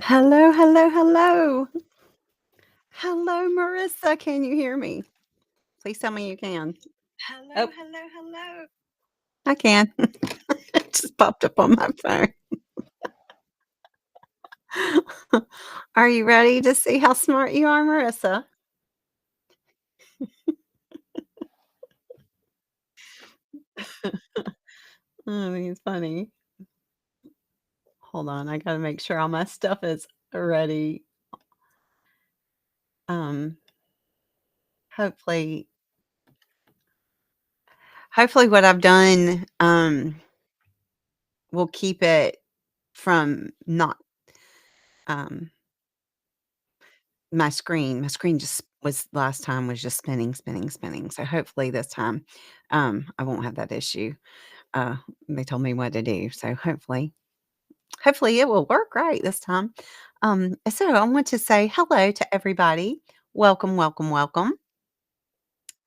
Hello, hello, hello. Hello, Marissa. Can you hear me? Please tell me you can. Hello, Oh, hello, hello. I can. It just popped up on my phone. Are you ready to see how smart you are, Marissa? I think it's funny. Hold on, I gotta make sure all my stuff is ready. Um, hopefully, hopefully, what I've done will keep it from not um my screen just was last time was just spinning, spinning, spinning, so hopefully this time, I won't have that issue. Uh, they told me what to do, so hopefully it will work right this time. So I want to say hello to everybody. Welcome, welcome, welcome.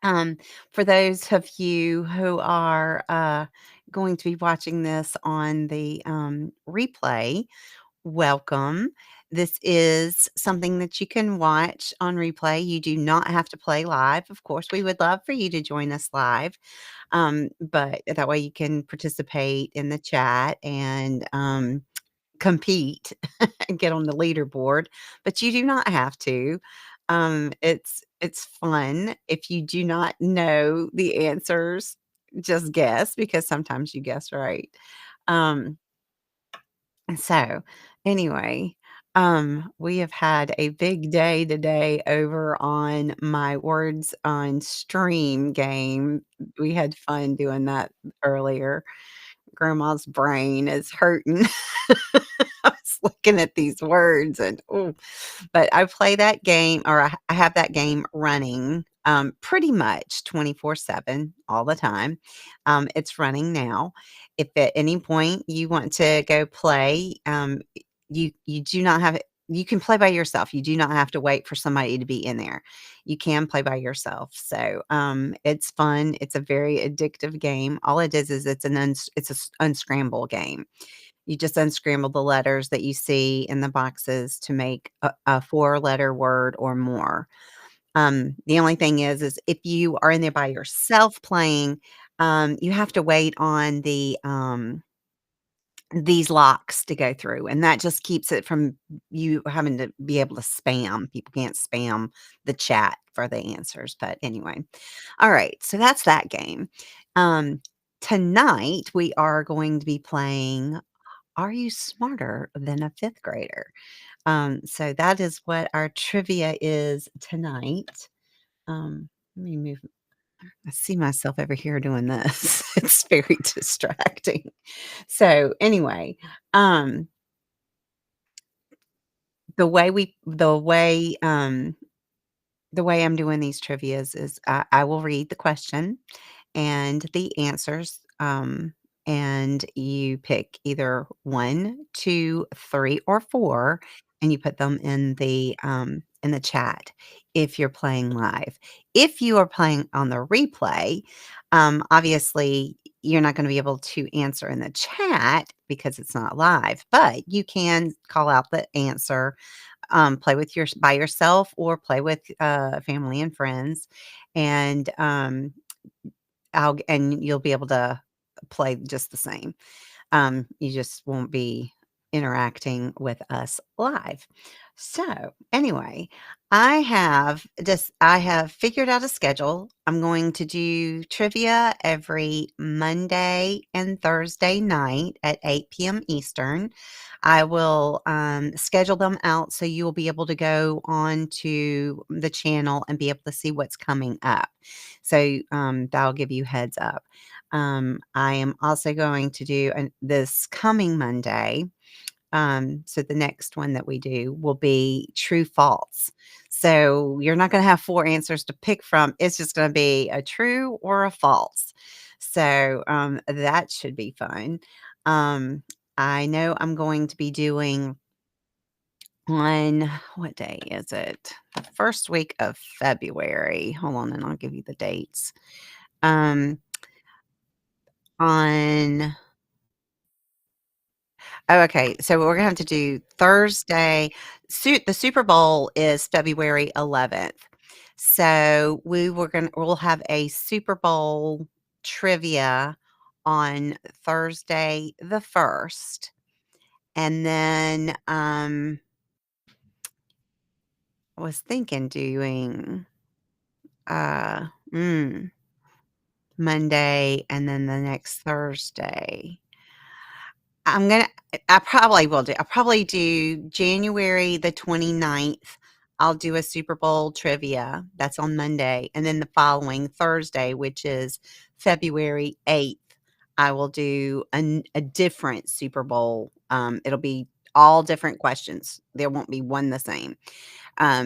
Um, for those of you who are, going to be watching this on the, replay, welcome. This is something that you can watch on replay. You do not have to play live. Of course, we would love for you to join us live, but that way you can participate in the chat and compete and get on the leaderboard. But you do not have to. It's fun. If you do not know the answers, just guess because sometimes you guess right. Um, so, anyway, we have had a big day today over on my Words on Stream game. We had fun doing that earlier. Grandma's brain is hurting. I was looking at these words and ooh, but I play that game or I have that game running pretty much 24/7 all the time. It's running now. If at any point you want to go play, you do not have you can play by yourself. You do not have to wait for somebody to be in there. You can play by yourself. So it's fun. It's a very addictive game. All it is it's it's a unscramble game. You just unscramble the letters that you see in the boxes to make a four-letter word or more. The only thing is if you are in there by yourself playing, you have to wait on these locks to go through, and that just keeps it from you having to be able to spam. People can't spam the chat for the answers, but anyway. Alright, so that's that game. Um, Tonight, we are going to be playing Are You Smarter Than a Fifth Grader? So that is what our trivia is tonight. Let me move I see myself over here doing this. It's very distracting. So, anyway, um, the way I'm doing these trivias is I will read the question and the answers, and you pick either 1, 2, 3, or 4, and you put them in the chat if you're playing live. If you are playing on the replay, obviously, you're not gonna be able to answer in the chat because it's not live, but you can call out the answer, play with your by yourself or play with, family and friends, and, and you'll be able to play just the same. You just won't be interacting with us live. So, anyway, I have figured out a schedule. I'm going to do trivia every Monday and Thursday night at 8 p.m. Eastern. I will schedule them out so you will be able to go on to the channel and be able to see what's coming up. So that'll give you heads up. I am also going to do this coming Monday. So the next one that we do will be true false. So you're not going to have four answers to pick from. It's just going to be a true or a false. So that should be fun. Um, I know I'm going to be doing on what day is it? The first week of February. Hold on, and I'll give you the dates. Um, on Oh, okay. So we're gonna have to do Thursday. The Super Bowl is February 11th. So we'll have a Super Bowl trivia on Thursday the 1st. And then I was thinking doing uh mm, Monday and then the next Thursday. I'm gonna I probably will do I'll probably do January the 29th. I'll do a Super Bowl trivia. That's on Monday, and then the following Thursday, which is February 8th, I will do a different Super Bowl. It'll be all different questions. There won't be one the same.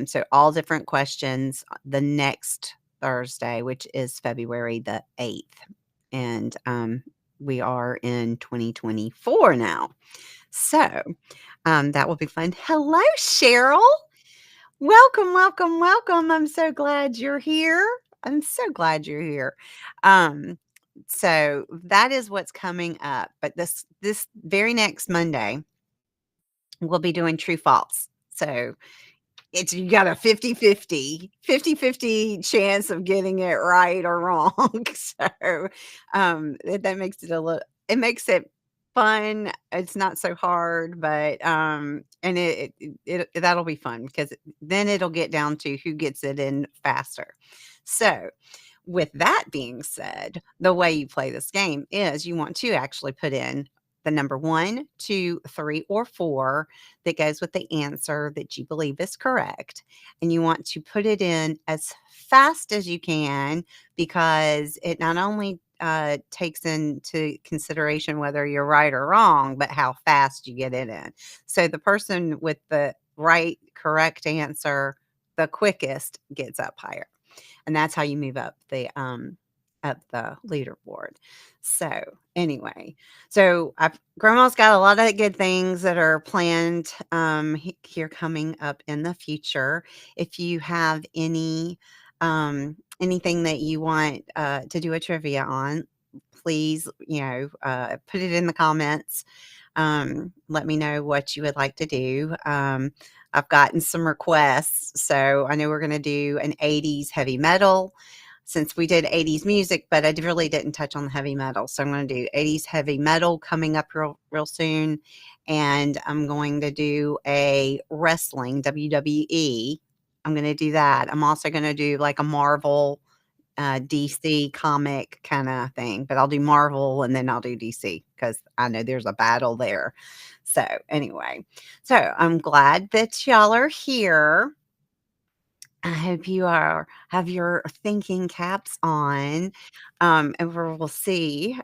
So all different questions the next Thursday, which is February the 8th. And we are in 2024 now. So that will be fun. Hello, Cheryl. Welcome, welcome, welcome. I'm so glad you're here. I'm so glad you're here. Um, so that is what's coming up. But this very next Monday, we'll be doing true false. So it's you got a 50-50 chance of getting it right or wrong. So, that makes it a little it makes it fun. It's not so hard, but, and that'll be fun because then it'll get down to who gets it in faster. So, with that being said, the way you play this game is you want to actually put in the number 1, 2, 3, or 4 that goes with the answer that you believe is correct. And you want to put it in as fast as you can because it not only takes into consideration whether you're right or wrong, but how fast you get it in. So the person with the correct answer the quickest gets up higher. And that's how you move up the leaderboard. So anyway, grandma's got a lot of good things that are planned here coming up in the future. If you have anything that you want to do a trivia on, please, put it in the comments. Let me know what you would like to do. I've gotten some requests, so I know we're going to do an 80s heavy metal since we did 80s music, but I really didn't touch on the heavy metal. So I'm going to do 80s heavy metal coming up real soon. And I'm going to do a wrestling WWE. I'm going to do that. I'm also going to do like a Marvel DC comic kind of thing, but I'll do Marvel and then I'll do DC because I know there's a battle there. So anyway, so I'm glad that y'all are here. I hope you have your thinking caps on, and we'll see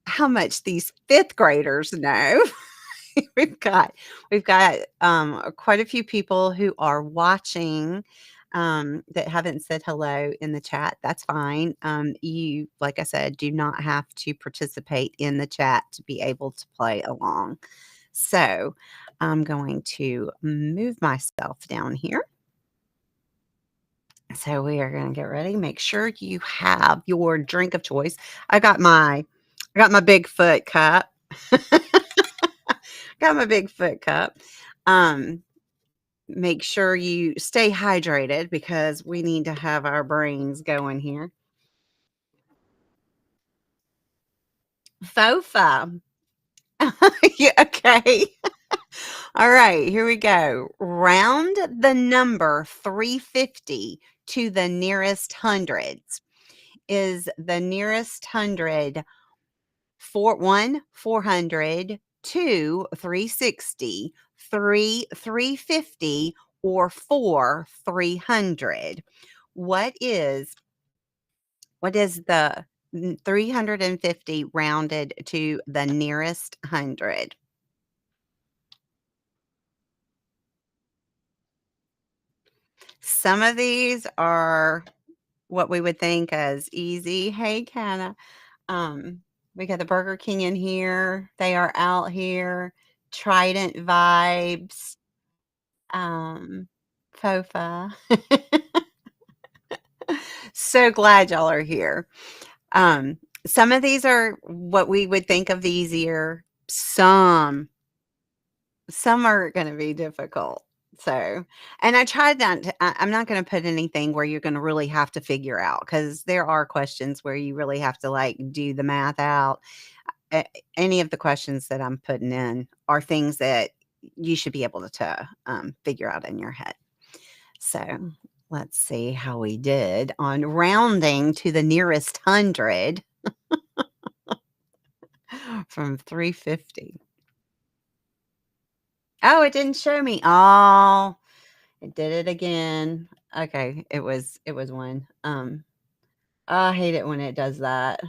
how much these fifth graders know. We've got quite a few people who are watching, that haven't said hello in the chat. That's fine. You, like I said, do not have to participate in the chat to be able to play along. So, I'm going to move myself down here. So we are gonna get ready. Make sure you have your drink of choice. I got my Bigfoot cup. Got my Bigfoot cup. Um, Make sure you stay hydrated because we need to have our brains going here. Fofa. Yeah, okay. All right, here we go. Round the number 350 to the nearest hundreds. Is the nearest hundred 400, 2 360, 3 350, or 4 300? What is the 350 rounded to the nearest hundred? Some of these are what we would think as easy. Hey, Canna. Um, we got the Burger King in here. They are out here. Trident vibes. Fofa. So glad y'all are here. Some of these are what we would think of easier. Some some are gonna be difficult. So and I tried not to I'm not gonna put anything where you're gonna really have to figure out because there are questions where you really have to, like, do the math out. A Any of the questions that I'm putting in are things that you should be able to figure out in your head. So, let's see how we did on rounding to the nearest 100 from 350. Oh, it didn't show me. Oh, it did it again. Okay, it was 1. I hate it when it does that.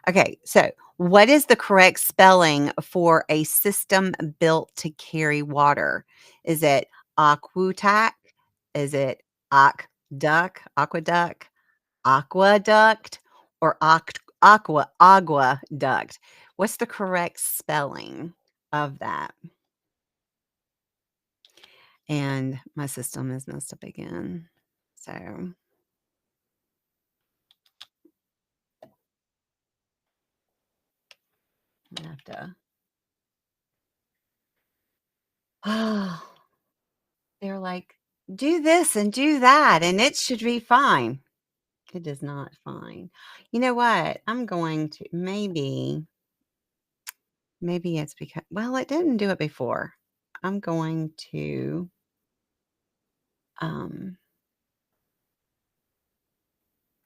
Okay, so what is the correct spelling for a system built to carry water? Is it aquatic? Is it aqueduct, or agua duct? What's the correct spelling of that? And my system is messed up again. So I'm gonna have to oh, they're like, do this and do that, and it should be fine. It is not fine. You know what? I'm going to maybe it's because well, it didn't do it before. I'm going to um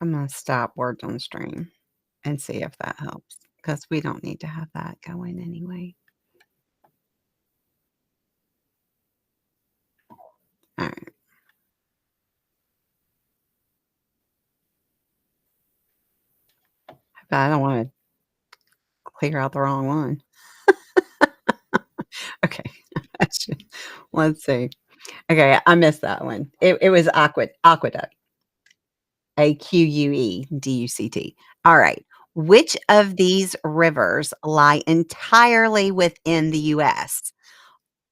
I'm gonna stop words on stream and see if that helps because we don't need to have that going anyway. All right. But I don't want to clear out the wrong one. Okay. I should- Let's see. Okay, I missed that one. It was aqueduct. Aqueduct. All right. Which of these rivers lie entirely within the US?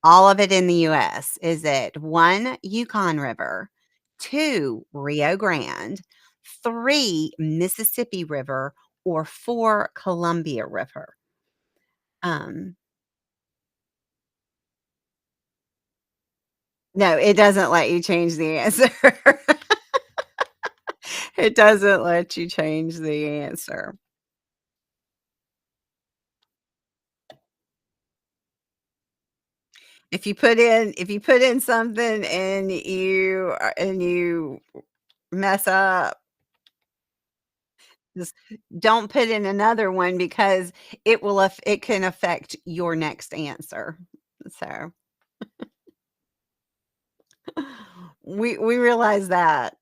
All of it in the US. Is it 1, Yukon River, 2, Rio Grande, 3, Mississippi River, or 4, Columbia River? Um, no, it doesn't let you change the answer. It doesn't let you change the answer. If you put in something and you mess up, just don't put in another one because it can affect your next answer. So, we realized that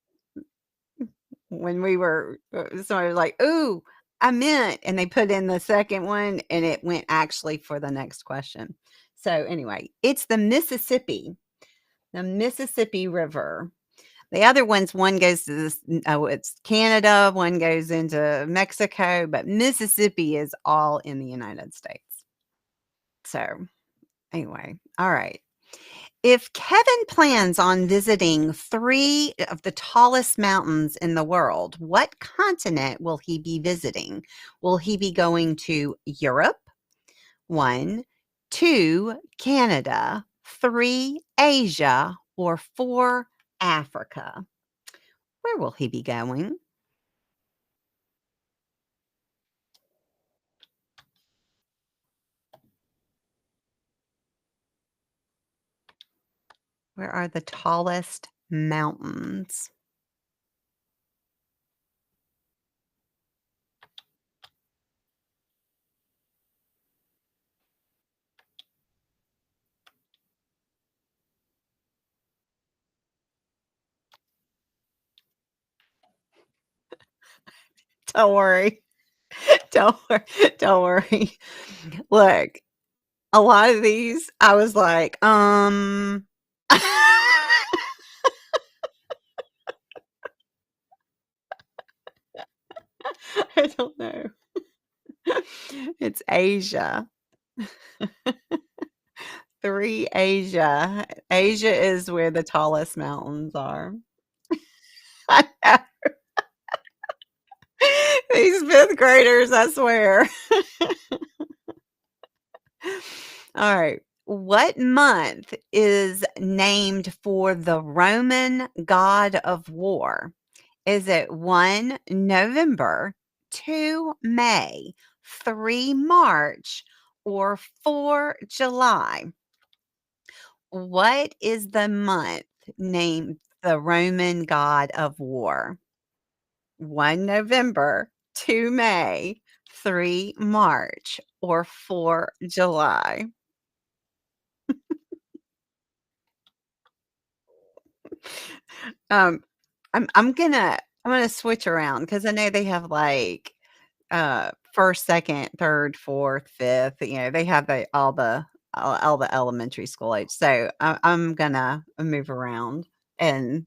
when we were somebody was like, "Ooh, I meant," and they put in the second one and it went actually for the next question. So, anyway, it's the Mississippi River. The other ones, one goes to it's Canada, one goes into Mexico, but Mississippi is all in the United States. So, anyway, all right. If Kevin plans on visiting 3 of the tallest mountains in the world, what continent will he be visiting? Will he be going to Europe? 1, 2, Canada, 3, Asia, or 4, Africa? Where will he be going? Where are the tallest mountains? Don't worry. Don't worry. Don't worry. Look, a lot of these, I was like, I don't know. It's Asia. 3, Asia. Asia is where the tallest mountains are. I know. These 5th graders, I swear. All right. What month is named for the Roman god of war? Is it 1, November, 2, May, 3, March, or 4, July? What is the month named the Roman god of war? 1 November, 2 May, 3 March, or 4 July? Um, I'm gonna switch around because I know they have, like, 1st, 2nd, 3rd, 4th, 5th, they have all the elementary school age, so I'm gonna move around and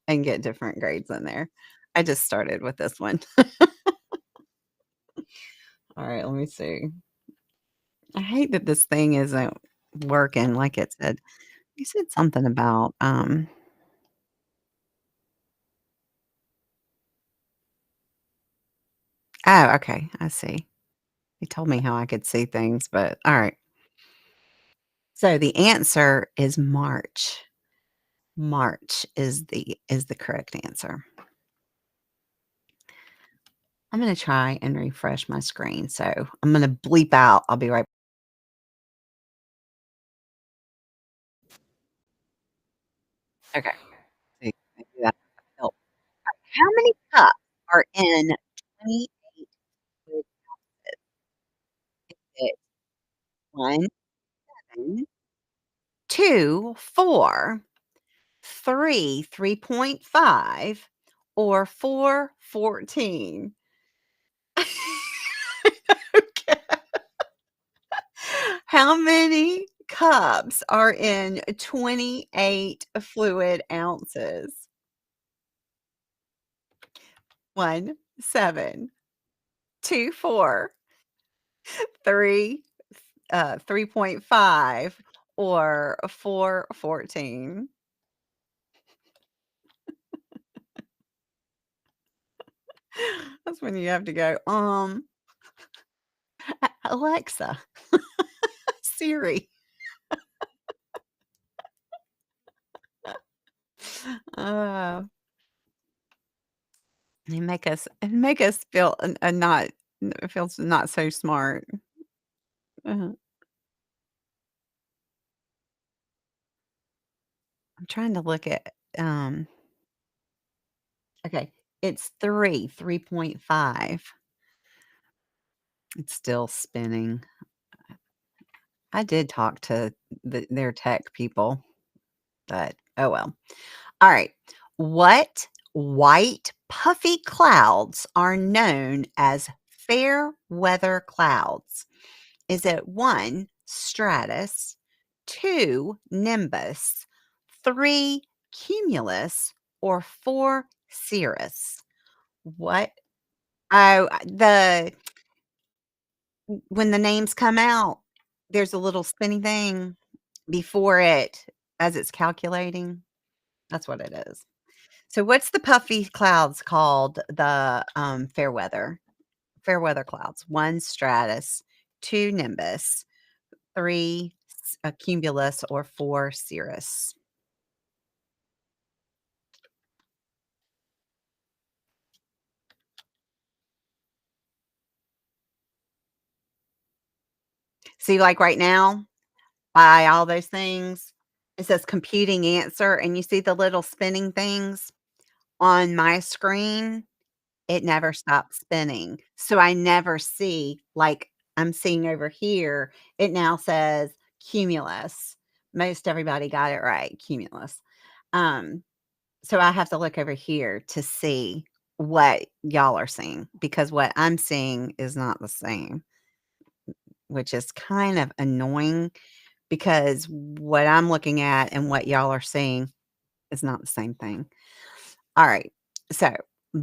get different grades in there. I just started with this one. Alright, let me see. I hate that this thing isn't working like it said. You said something about, oh, okay, I see. He told me how I could see things, but alright. So the answer is March. March is the correct answer. I'm gonna try and refresh my screen, so I'm gonna bleep out. I'll be right. Okay. See, maybe that help. How many cups are in 28 with it? 1, 7, 2, 4, 3, 3.5, or 4, 14? Okay. How many cups are in 28 fluid ounces? 1, 7, 2, 4, 3, 3.5, or 4, 14? That's when you have to go, Alexa, Siri. Uh, they make us feel a not feels not so smart. Uh, I'm trying to look at, okay, it's 3.5. It's still spinning. I did talk to their tech people, but oh well. All right. What white puffy clouds are known as fair weather clouds? Is it 1, stratus, 2, nimbus, 3, cumulus, or 4, cirrus? What? Oh, when the names come out, there's a little spinny thing before it as it's calculating. That's what it is. So what's the puffy clouds called? The, fair weather clouds. 1, stratus, 2, nimbus, 3, cumulus, or 4, cirrus. See, like right now, by all those things, it says computing answer, and you see the little spinning things on my screen. It never stops spinning. So I never see like I'm seeing over here, it now says cumulus. Most everybody got it right, cumulus. Um, so I have to look over here to see what y'all are seeing because what I'm seeing is not the same, which is kind of annoying because what I'm looking at and what y'all are seeing is not the same thing. All right. So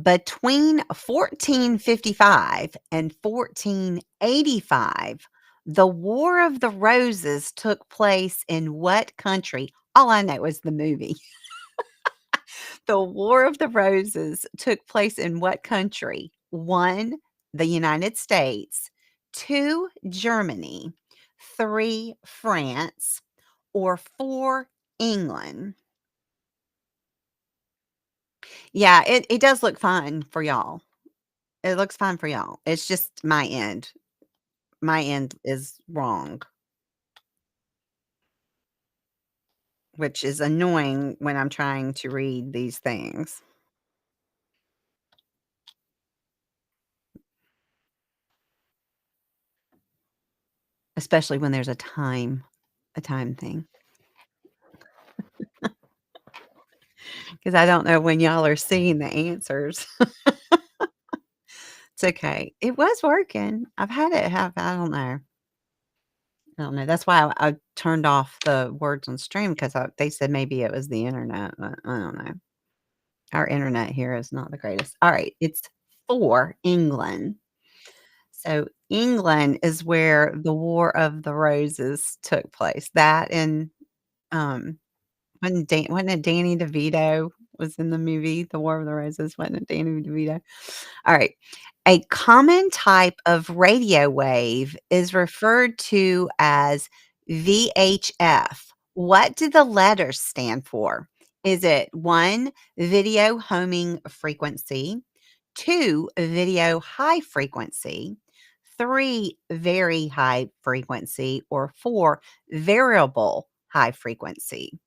between 1455 and 1485, the War of the Roses took place in what country? All I know is the movie. The War of the Roses took place in what country? 1, the United States, 2, Germany, 3, France, or 4, England? Yeah, it does look fine for y'all. It looks fine for y'all. It's just my end. My end is wrong, which is annoying when I'm trying to read these things, especially when there's a time thing. Because I don't know when y'all are seeing the answers. It's okay. It was working. I've had it have I don't know. I don't know. That's why I turned off the words on stream because they said maybe it was the internet, but I don't know. Our internet here is not the greatest. Alright, it's for England. So, England is where the War of the Roses took place. That and, um, wasn't it Danny DeVito was in the movie, The War of the Roses? Wasn't it Danny DeVito? Alright. A common type of radio wave is referred to as VHF. What do the letters stand for? Is it 1, video homing frequency, 2, video high frequency, 3, very high frequency, or 4, variable high frequency?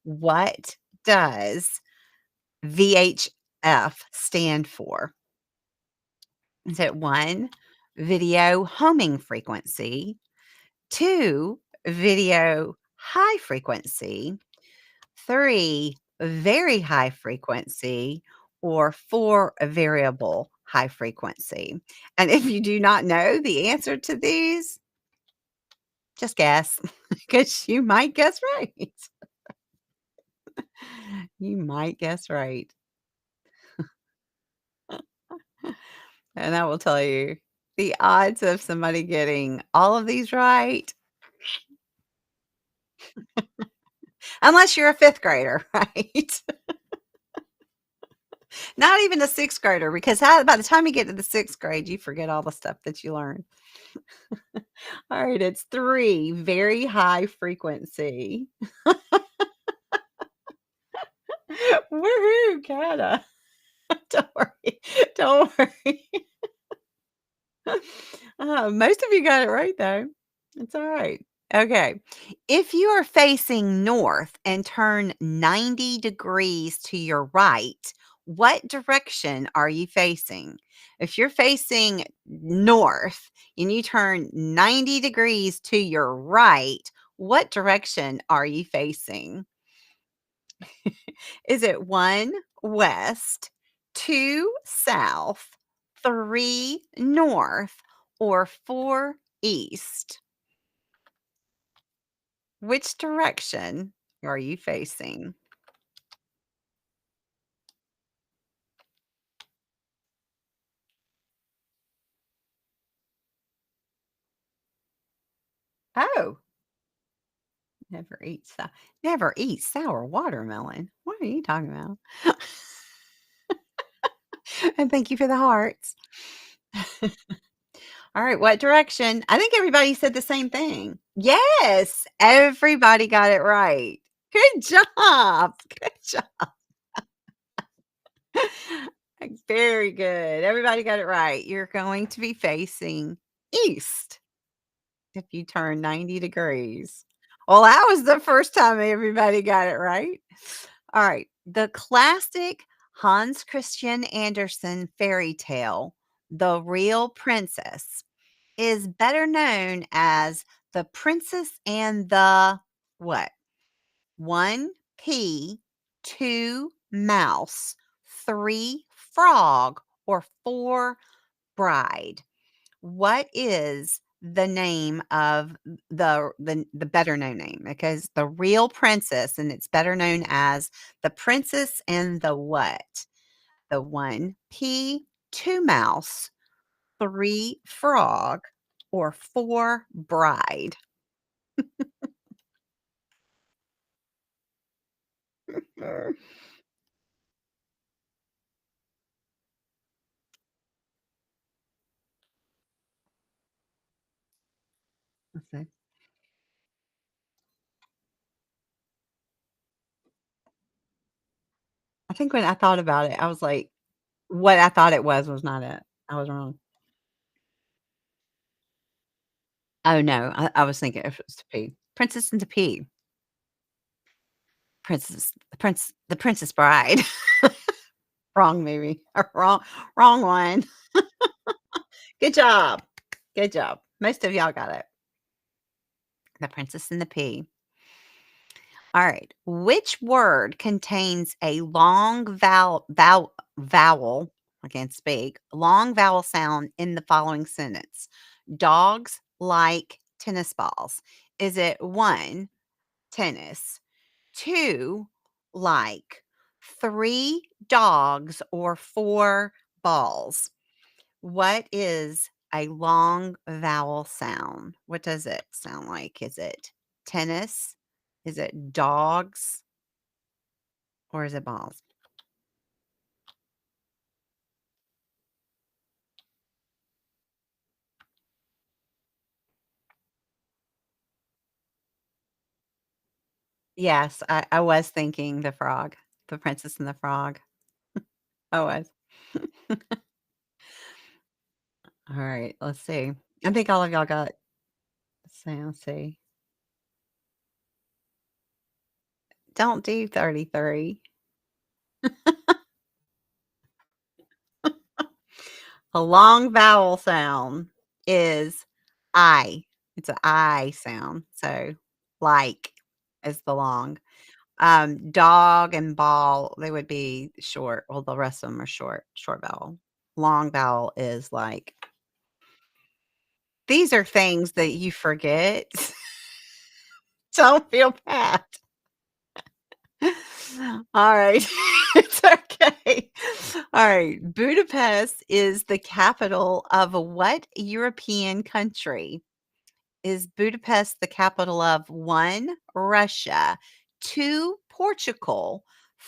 What does VHF stand for? Is it 1, video homing frequency, 2, video high frequency, 3, very high frequency, or 4, a variable high frequency? And if you do not know the answer to these, just guess because you might guess right. You might guess right. And I will tell you, the odds of somebody getting all of these right, unless you're a 5th grader, right? Not even a 6th grader, because by the time you get to the 6th grade, you forget all the stuff that you learned. Alright, it's 3, very high frequency. Woohoo, Kata. Don't worry, don't worry. Most of you got it right, though. It's alright. Okay. If you are facing north and turn 90 degrees to your right, what direction are you facing? If you're facing north and you turn 90 degrees to your right, what direction are you facing? Is it 1, west, 2, south, 3, north, or 4, east? Which direction are you facing? Oh, never eat sour watermelon. What are you talking about? And thank you for the hearts. All right, what direction? I think everybody said the same thing. Yes, everybody got it right. Good job. Good job. Very good. Everybody got it right. You're going to be facing east if you turn 90 degrees. Well, that was the first time everybody got it right. All right. The classic Hans Christian Andersen fairy tale, The Real Princess, is better known as The Princess and the what? 1 pea, 2 mouse, 3 frog, or 4 bride. What is the name of the better known name? Because The Real Princess, and it's better known as The Princess and the what? The 1 pea, 2 mouse, 3 frog, or 4 bride? Let's see. I think when I thought about it, I was like, what I thought it was not it. I was wrong. Oh, no, I was thinking if it was to pee. Princess and the Pea. The Princess Bride. Wrong movie. Wrong one. Good job. Good job. Most of y'all got it. The Princess and the Pea. Alright. Which word contains a long vowel, I can't speak, long vowel sound in the following sentence? Dogs like tennis balls. Is it 1, tennis, 2, like, 3, dogs, or 4, balls? What is a long vowel sound? What does it sound like? Is it tennis? Is it dogs? Or is it balls? Yes, I was thinking the frog, The Princess and the Frog. I was. Alright, let's see. I think all of y'all got let's see. Don't do 33. A long vowel sound is I. It's a I sound, so like is the long. Dog and ball, they would be short. Well, the rest of them are short vowel. Long vowel is like these are things that you forget. Don't feel bad. Alright. It's okay. Alright. Budapest is the capital of what European country? Is Budapest the capital of 1, Russia, 2, Portugal,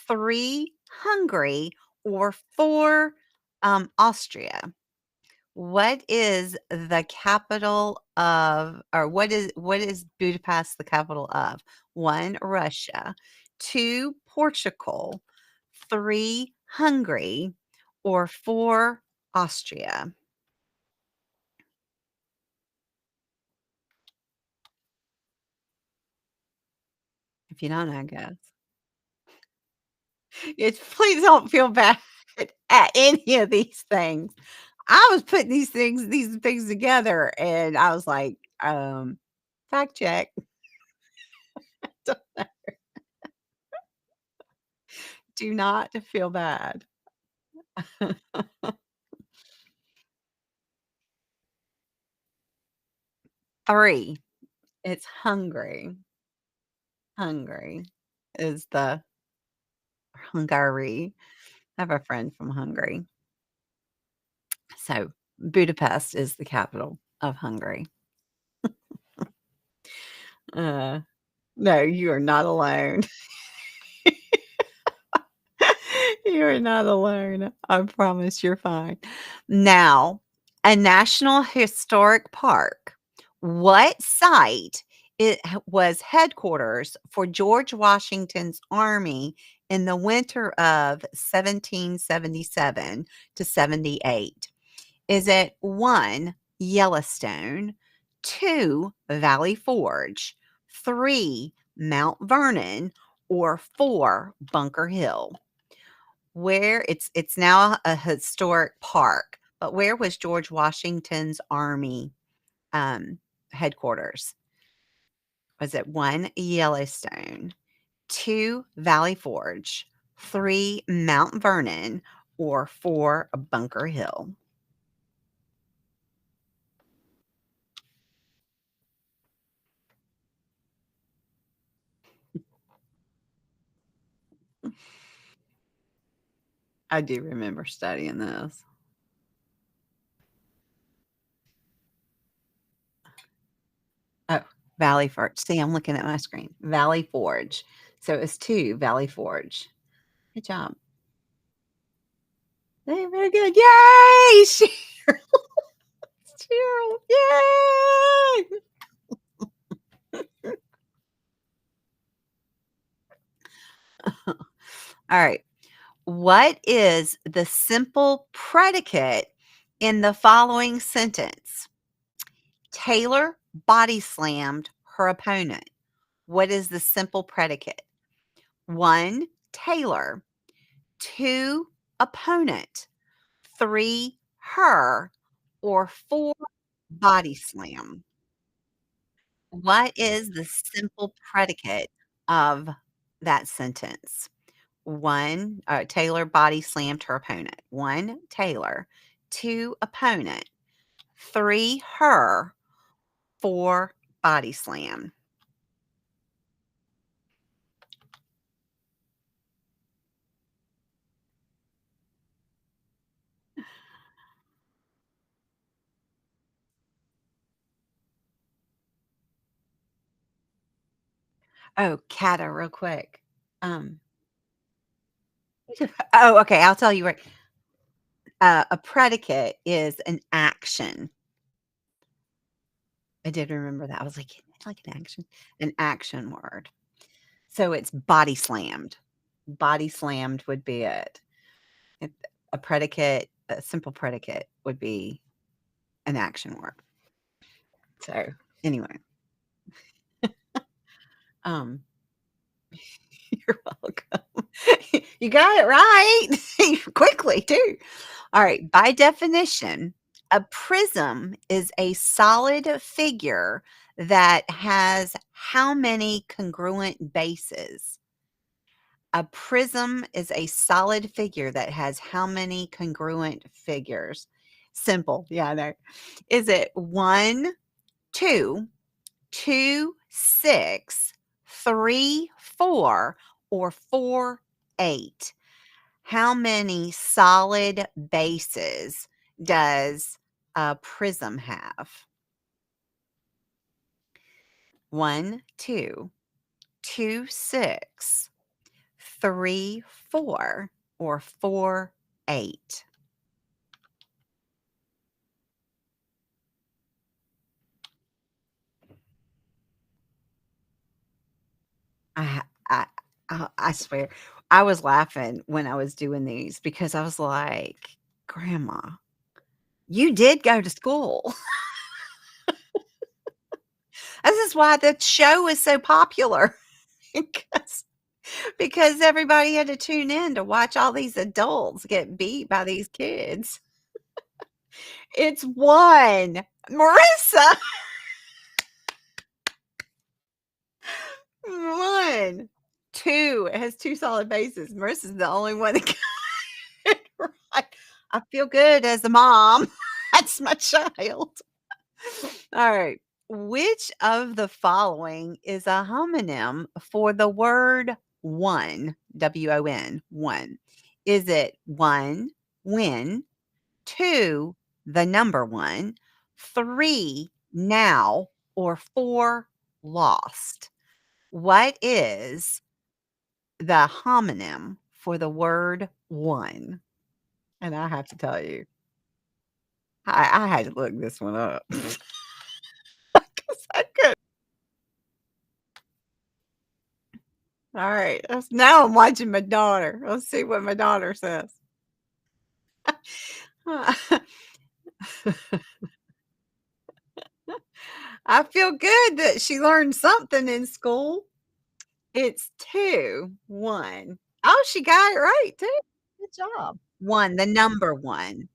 3, Hungary, or 4, Austria? What is the capital of or what is Budapest the capital of? 1, Russia, 2, Portugal, 3, Hungary, or 4, Austria? If you don't know, guess. It's please don't feel bad at any of these things. I was putting these things together, and I was like, fact check. Do not feel bad. 3. It's hungry. Hungry is the Hungary. I have a friend from Hungary. So, Budapest is the capital of Hungary. Uh, no, you are not alone. You are not alone. I promise you're fine. Now, a national historic park. What site was headquarters for George Washington's army in the winter of 1777 to 78? Is it 1, Yellowstone, 2, Valley Forge, 3, Mount Vernon, or 4, Bunker Hill? Where it's now a historic park, but where was George Washington's army, um, headquarters? Was it 1, Yellowstone, 2, Valley Forge, 3, Mount Vernon, or 4, Bunker Hill? I do remember studying this. Oh, Valley Forge. See, I'm looking at my screen. Valley Forge. So it's 2, Valley Forge. Good job. Hey, very good. Yay! Cheryl. Yay! All right. What is the simple predicate in the following sentence? Taylor body slammed her opponent. What is the simple predicate? 1, Taylor. 2, opponent. 3, her. Or 4, body slam. What is the simple predicate of that sentence? 1, Taylor body slammed her opponent. 1, Taylor. 2, opponent. 3, her. 4, body slam. Oh, kata real quick. Um, oh, okay, I'll tell you right. A predicate is an action. I did remember that. I was like, "Isn't it like an action?" An action word. So it's body slammed. Body slammed would be it. It a predicate, a simple predicate would be an action word. So, anyway, um, you're welcome. You got it right quickly too. All right, by definition, a prism is a solid figure that has how many congruent bases? A prism is a solid figure that has how many congruent figures? Simple. Yeah, I know. Is it 1, 2, 2, 6, 3, 4, or 4, 8? How many solid bases does a prism have? 1, 2, 2, 6, 3, 4, or 4, 8? I ha I swear, I was laughing when I was doing these because I was like, "Grandma, you did go to school." This is why the show is so popular because everybody had to tune in to watch all these adults get beat by these kids. It's 1. Marissa, 1. 2, it has 2 solid bases. Marissa's the only one that got it right. I feel good as a mom. That's my child. All right. Which of the following is a homonym for the word one? WON, one. Is it 1, win, 2, the number 1, 3, now, or 4, lost? What is the homonym for the word one? And I have to tell you, I had to look this one up. 'Cause I could Alright, now I'm watching my daughter. Let's see what my daughter says. I feel good that she learned something in school. It's 2, 1. Oh, she got it right too. Good job. 1, the number 1.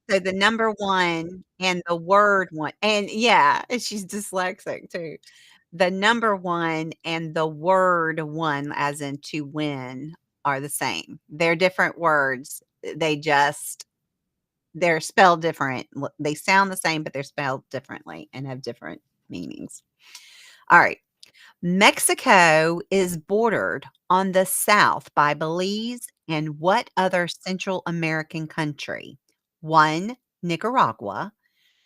So the number 1 and the word one and yeah, and she's dyslexic too. The number 1 and the word one, as in to win, are the same. They're different words. They're spelled different. They sound the same, but they're spelled differently and have different meanings. All right. Mexico is bordered on the south by Belize and what other Central American country? 1, Nicaragua,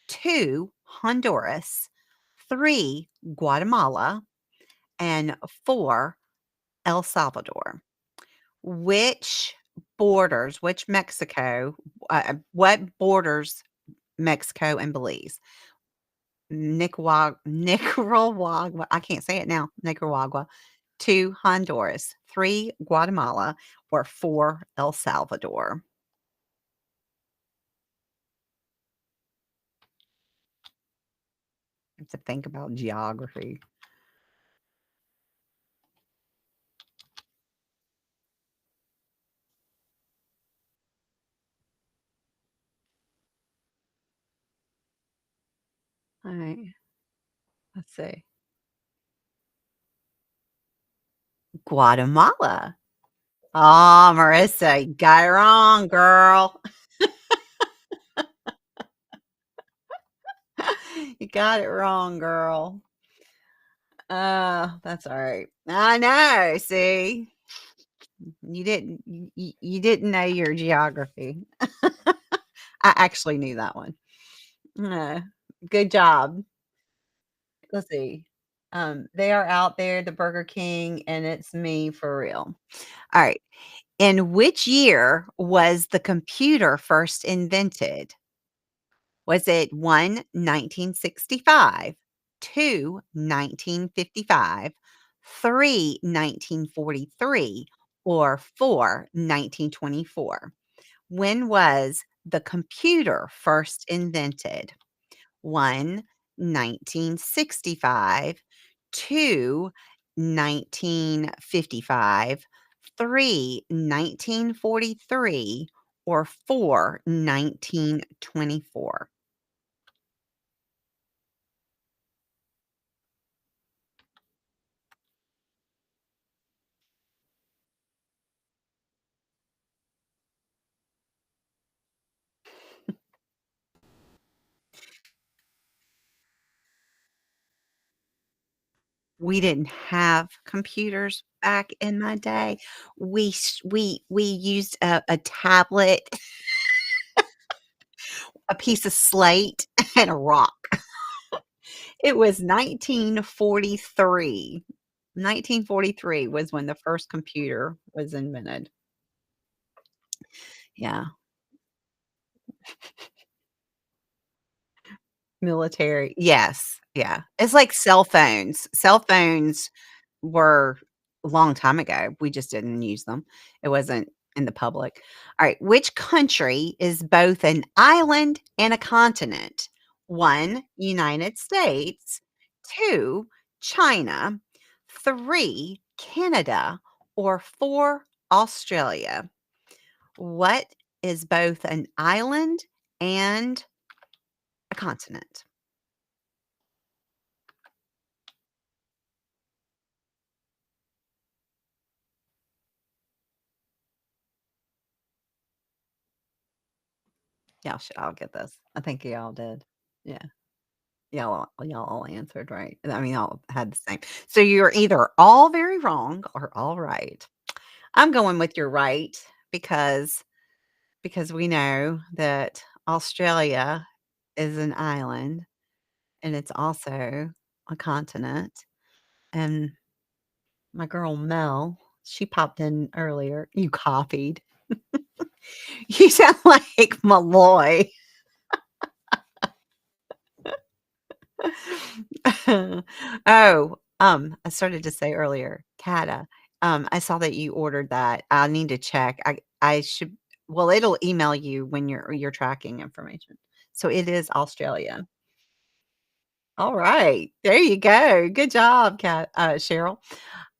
2, Honduras, 3, Guatemala, and 4, El Salvador. Which Mexico, what borders Mexico and Belize? Nicaragua, I can't say it now, Nicaragua, 2, Honduras, 3, Guatemala, or 4, El Salvador? Have to think about geography. Alright, let's see. Guatemala. Oh, Marissa, you got it wrong, girl. You got it wrong, girl. That's alright. I know, see? You didn't know your geography. I actually knew that one. Uh, Good job. Let's see. They are out there, the Burger King, and it's me for real. Alright. In which year was the computer first invented? Was it 1, 1965, 2, 1955, 3, 1943, or 4, 1924? When was the computer first invented? 1, 1965, 2, 1955, 3, 1943, or 4, 1924? We didn't have computers back in my day. We used a tablet, a piece of slate, and a rock. It was 1943. 1943 was when the first computer was invented. Yeah, military. Yes, yeah. It's like cell phones. Cell phones were a long time ago. We just didn't use them. It wasn't in the public. Alright, which country is both an island and a continent? 1, United States, 2, China, 3, Canada, or 4, Australia? What is both an island and a continent? Y'all should all get this. I think y'all did. Yeah. Y'all all answered right. I mean, y'all had the same. So you're either all very wrong or all right. I'm going with you're right because we know that Australia is an island and it's also a continent. And my girl Mel, she popped in earlier. You copied. You sound like Malloy. I started to say earlier, Kata, I saw that you ordered that. I need to check. I should well, it'll email you when your tracking information. So it is Australia. All right. There you go. Good job, Cheryl.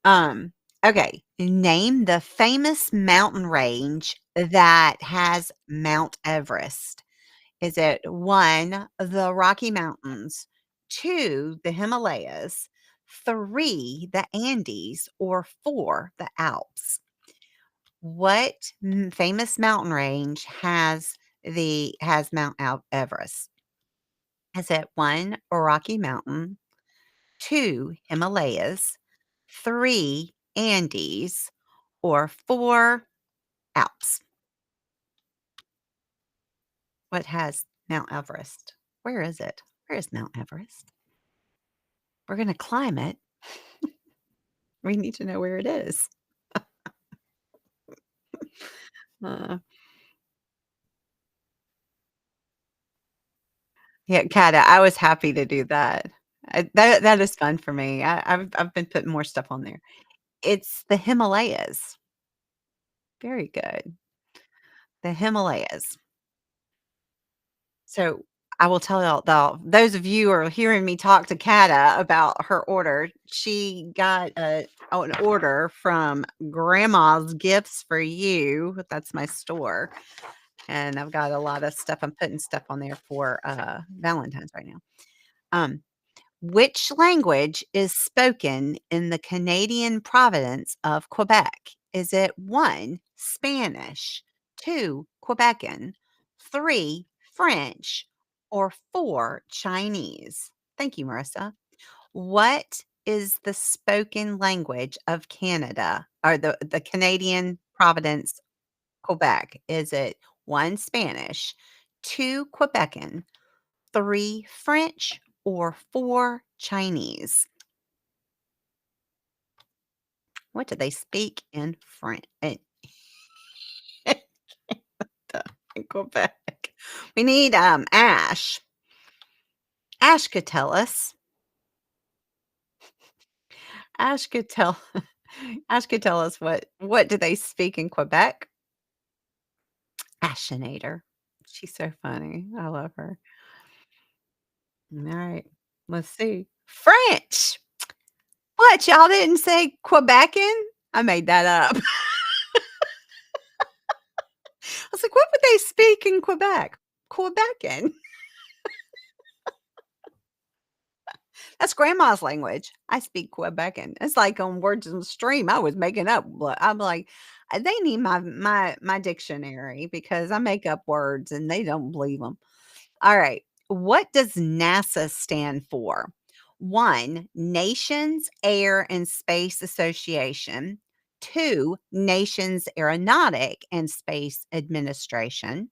Um, okay. Name the famous mountain range that has Mount Everest. Is it 1, the Rocky Mountains, 2, the Himalayas, 3, the Andes, or 4, the Alps? What famous mountain range has Mount Everest? Is it 1, Rocky Mountain, 2, Himalayas, 3, Andes, or 4, Alps? What has Mount Everest? Where is it? Where is Mount Everest? We're gonna climb it. We need to know where it is. Uh, yeah, Kata, I was happy to do that. That is fun for me. I've been putting more stuff on there. It's the Himalayas. Very good. The Himalayas. So, I will tell y'all those of you who are hearing me talk to Kata about her order, she got an order from Grandma's Gifts for You. That's my store, and I've got a lot of stuff. I'm putting stuff on there for, Valentine's right now. Um, which language is spoken in the Canadian province of Quebec? Is it 1, Spanish, 2, Quebecan, 3, French, or 4, Chinese? Thank you, Marissa. What is the spoken language of Canada or the Canadian province, Quebec? Is it 1, Spanish, 2, Quebecan, 3, French, or 4, Chinese? What do they speak in French in Quebec? We need, Ash. Ash could tell us. Ash could tell Ash could tell us what do they speak in Quebec? Ashinator. She's so funny. I love her. Alright. Let's see. French! What, y'all didn't say Quebecan? I made that up. I was like, "What would they speak in Quebec?" Quebecan. That's grandma's language. I speak Quebecan. It's like on Words on the Stream, I was making up, but I'm like, They need my dictionary because I make up words and they don't believe them." Alright. What does NASA stand for? 1, Nations Air and Space Association. 2, Nations Aeronautic and Space Administration.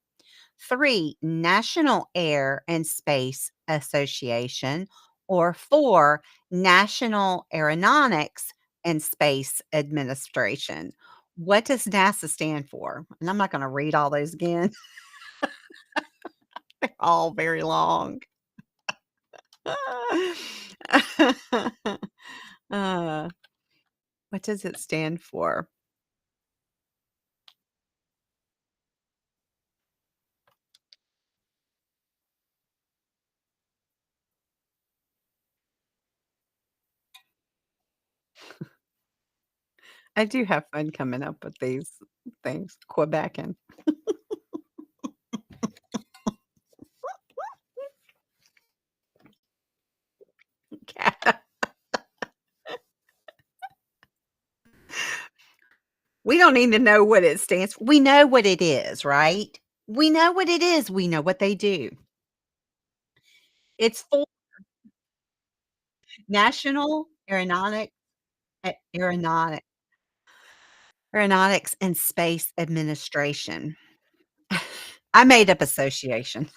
3, National Air and Space Association, or 4, National Aeronautics and Space Administration. What does NASA stand for? And I'm not gonna read all those again. They're all very long. Uh, what does it stand for? I do have fun coming up with these things. Quebecan. We don't need to know what it stands for. We know what it is, right? We know what it is. We know what they do. It's for National Aeronautic Aeronautics and Space Administration. I made up association.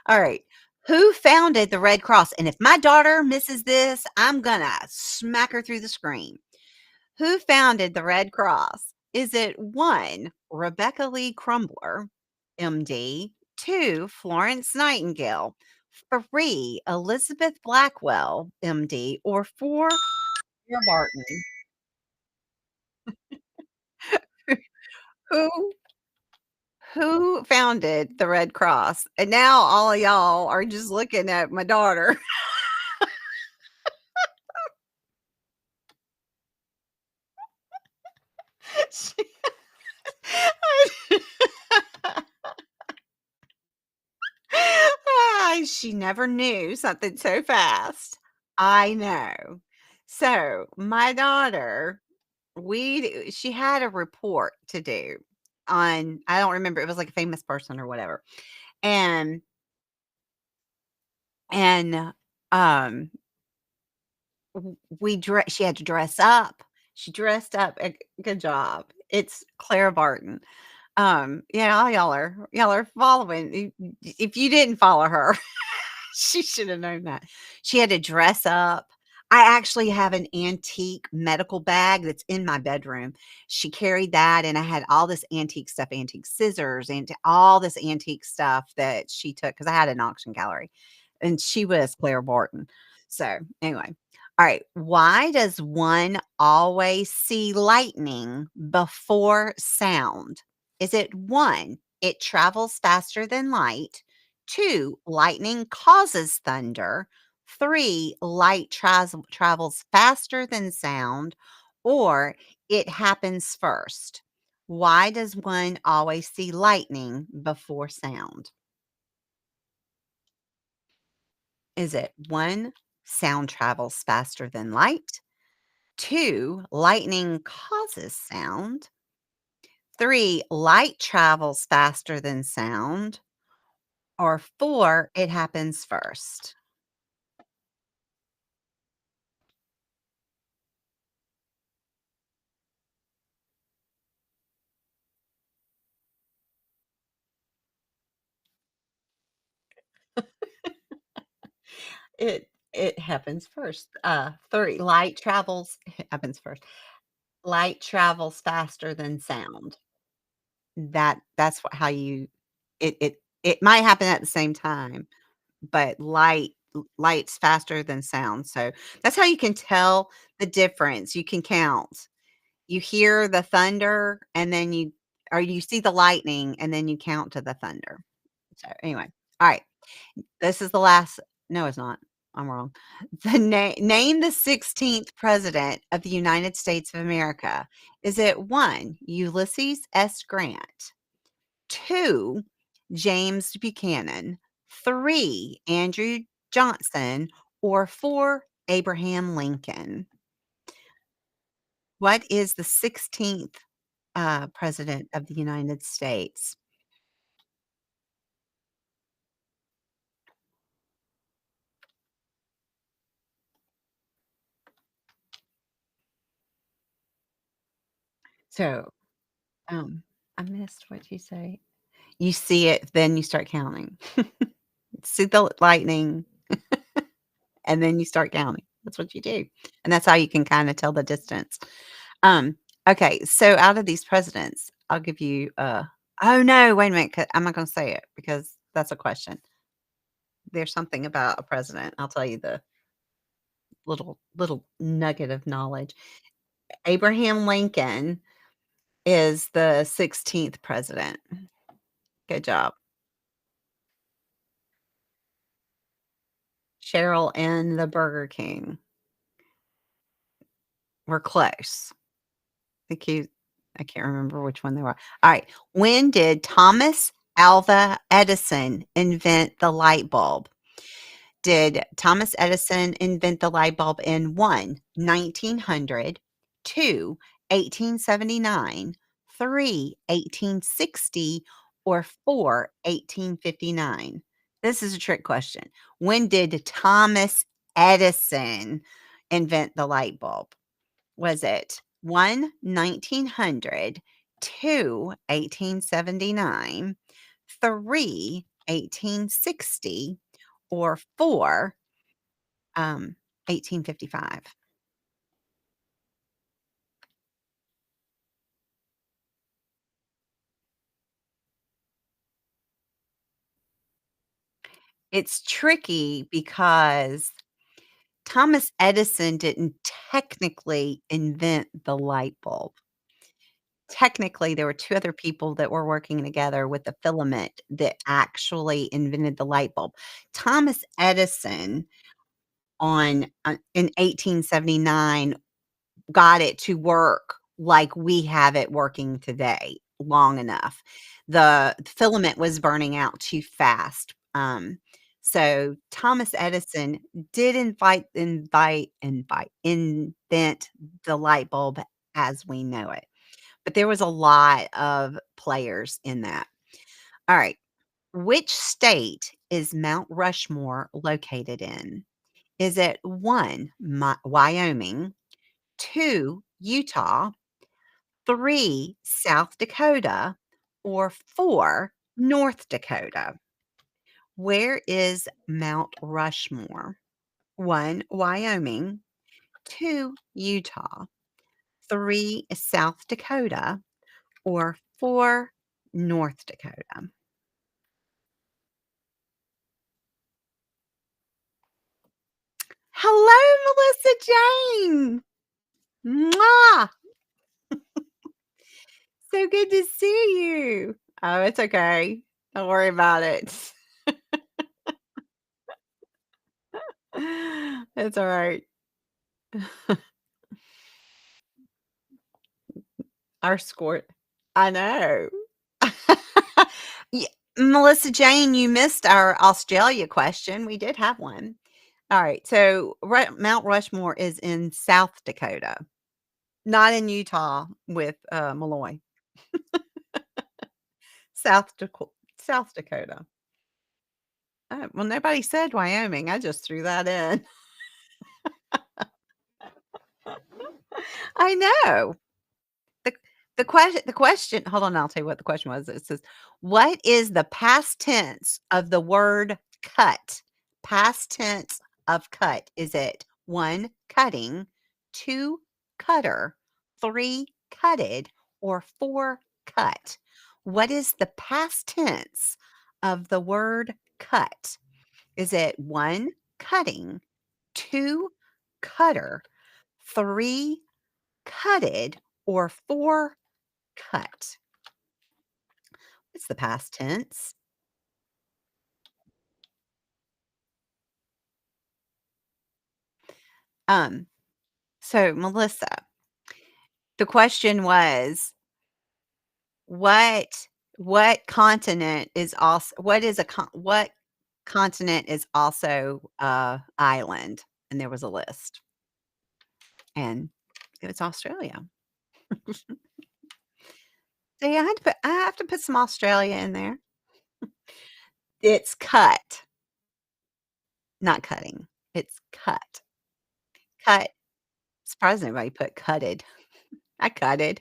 All right. Who founded the Red Cross? And if my daughter misses this, I'm gonna smack her through the screen. Who founded the Red Cross? Is it 1, Rebecca Lee Crumbler, MD, 2, Florence Nightingale, 3, Elizabeth Blackwell, MD, or 4, Sarah Barton? Who who founded the Red Cross? And now all of y'all are just looking at my daughter. She she never knew something so fast. I know. So, my daughter, she had a report to do on, I don't remember, it was like a famous person or whatever. And and um she had to dress up. She dressed up. Good job. It's Clara Barton. Yeah, all y'all are following. If you didn't follow her, she should have known that. She had to dress up. I actually have an antique medical bag that's in my bedroom. She carried that, and I had all this antique stuff, antique scissors, and all this antique stuff that she took because I had an auction gallery, and she was Claire Barton. So anyway, All right. Why does one always see lightning before sound? Is it one, it travels faster than light? Two, lightning causes thunder? Three, light travels faster than sound? Or it happens first? Why does one always see lightning before sound? Is it one, sound travels faster than light? Two, lightning causes sound. Three, light travels faster than sound. Or four, it happens first. It happens first. Three, light travels it happens first. Light travels faster than sound. That's what how you it might happen at the same time, but light's faster than sound, so that's how you can tell the difference. You can count. You hear the thunder, and then you see the lightning, and then you count to the thunder. So, anyway, alright, this is the last no, it's not. I'm wrong. Name the 16th president of the United States of America. Is it 1, Ulysses S. Grant? 2, James Buchanan? 3, Andrew Johnson? Or 4, Abraham Lincoln? What is the 16th president of the United States? So, I missed what you say. You see it, then you start counting. See the lightning, and then you start counting. That's what you do, and that's how you can kinda tell the distance. Okay, so out of these presidents, I'll give you, oh, no, wait a minute, 'ca I'm not gonna say it because that's a question. There's something about a president. I'll tell you the little nugget of knowledge. Abraham Lincoln is the 16th president. Good job. Cheryl and the Burger King. We're close. Think you I can't remember which one they were. Alright. When did Thomas Alva Edison invent the light bulb? Did Thomas Edison invent the light bulb in 1, 1900, 2, 1879, 3, 1860, or 4, 1859? This is a trick question. When did Thomas Edison invent the light bulb? Was it 1, 1900, 2, 1879, 3, 1860, or 4, 1855? It's tricky because Thomas Edison didn't technically invent the light bulb. Technically, there were 2 other people that were working together with the filament that actually invented the light bulb. Thomas Edison in 1879 got it to work like we have it working today long enough. The filament was burning out too fast. So Thomas Edison did invent the light bulb as we know it. But there was a lot of players in that. All right. Which state is Mount Rushmore located in? Is it 1, Wyoming, 2, Utah, 3, South Dakota, or 4, North Dakota? Where is Mount Rushmore? 1, Wyoming, 2, Utah, 3, South Dakota, or 4, North Dakota? Hello, Melissa Jane. Mwah! So good to see you. Oh, it's okay. Don't worry about it. It's all right. Our score I know. Ye Melissa Jane, you missed our Australia question. We did have one. Alright, so Mount Rushmore is in South Dakota, not in Utah with, Malloy. South Dakota. Oh, well, nobody said Wyoming. I just threw that in. I know. The the question hold on, I'll tell you what the question was. It says, "What is the past tense of the word cut?" Past tense of cut. Is it 1, cutting, 2, cutter, 3, cutted, or 4, cut? What is the past tense of the word cut? Is it 1, cutting, 2, cutter, 3, cutted, or 4, cut? It's the past tense. Um, so Melissa, the question was, what continent is also what continent is also a island? And there was a list, and it was Australia. So yeah, I have to put some Australia in there. It's cut, not cutting. It's cut. Cut. Surprised nobody put cutted. I cutted.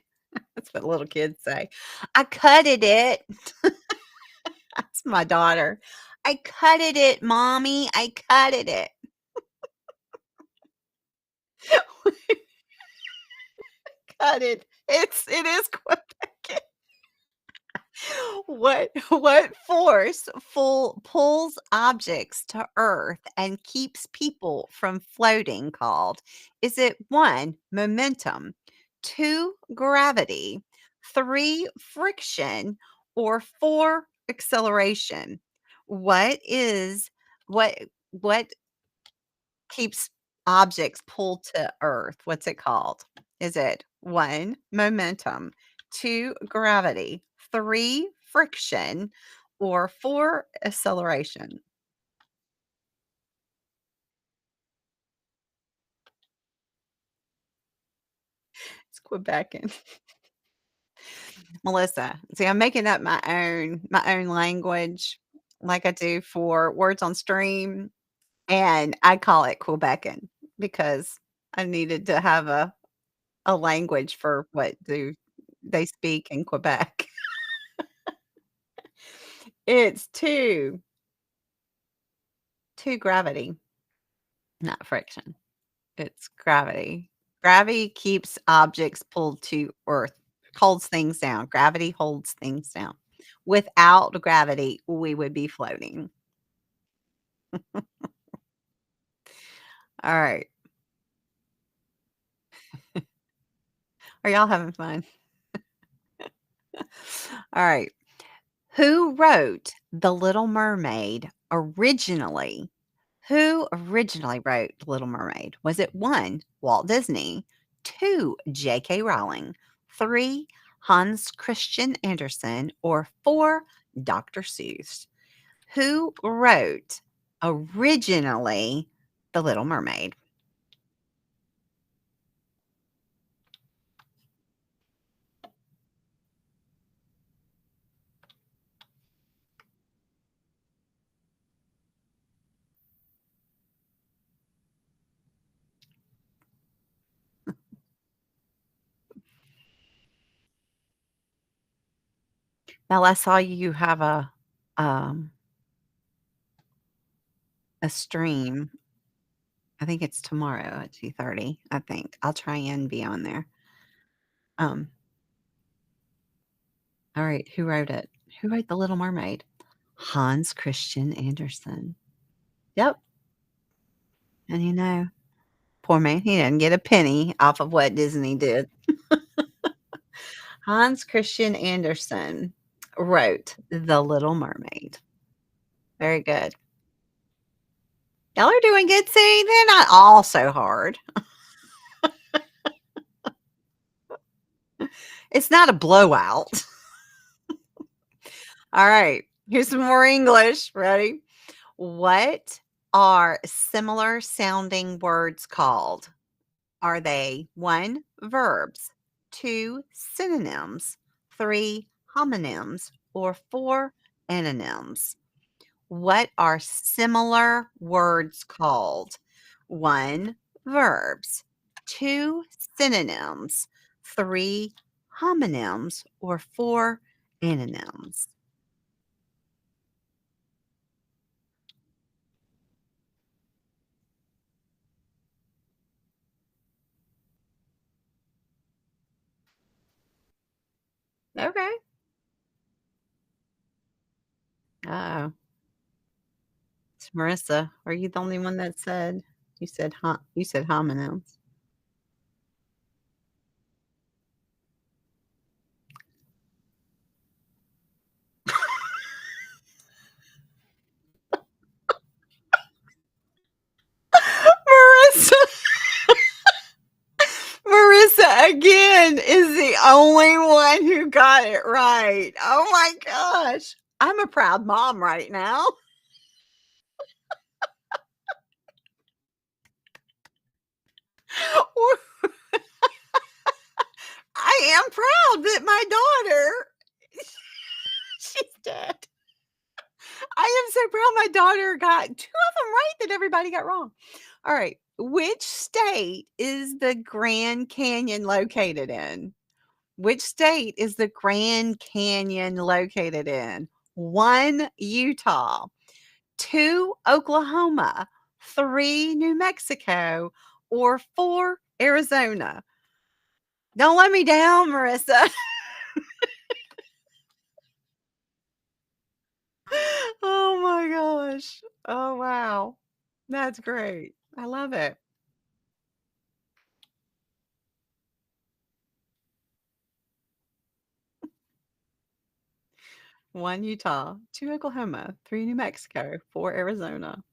That's what little kids say. I cutted it. That's my daughter. "I cutted it, mommy. I cutted it." Cutted. It is Quebec. What force pulls objects to Earth and keeps people from floating called? Is it 1, momentum, 2, gravity, 3, friction, or 4, acceleration? What is what keeps objects pulled to Earth? What's it called? Is it 1, momentum, 2, gravity, 3, friction, or 4, acceleration? It's Quebecan. Melissa, see, I'm making up my own language like I do for words on stream, and I call it Quebecan because I needed to have a language for what do they speak in Quebec. It's 2 gravity, not friction. It's gravity. Gravity keeps objects pulled to Earth, holds things down. Gravity holds things down. Without gravity, we would be floating. All right. Are y'all having fun? All right. Who wrote The Little Mermaid originally? Who originally wrote The Little Mermaid? Was it 1, Walt Disney, 2, J.K. Rowling, 3, Hans Christian Andersen, or 4, Dr. Seuss? Who wrote originally The Little Mermaid? Now I saw you have um, a stream. I think it's tomorrow at 2:30, I think. I'll try and be on there. Um, alright, who wrote it? Who wrote The Little Mermaid? Hans Christian Andersen. Yep, and Poor man, he didn't get a penny off of what Disney did. Hans Christian Andersen wrote The Little Mermaid. Very good. Y'all are doing good, see? They're not all so hard. It's not a blowout. All right, here's some more English. Ready? What are similar sounding words called? Are they 1, verbs, 2, synonyms, 3, homonyms, or 4, antonyms? What are similar words called? 1, verbs, 2, synonyms, 3, homonyms, or 4, antonyms? Okay. Uh-oh. It's Marissa. Are you the only one that said you said homonyms? Marissa Marissa again is the only one who got it right. Oh my gosh. I'm a proud mom right now. I am proud that my daughter she's dead. I am so proud my daughter got 2 of them right that everybody got wrong. All right. Which state is the Grand Canyon located in? Which state is the Grand Canyon located in? 1, Utah, 2, Oklahoma, 3, New Mexico, or 4, Arizona? Don't let me down, Marissa. Oh my gosh. Oh, wow. That's great. I love it. 1, Utah, 2, Oklahoma, 3, New Mexico, 4, Arizona.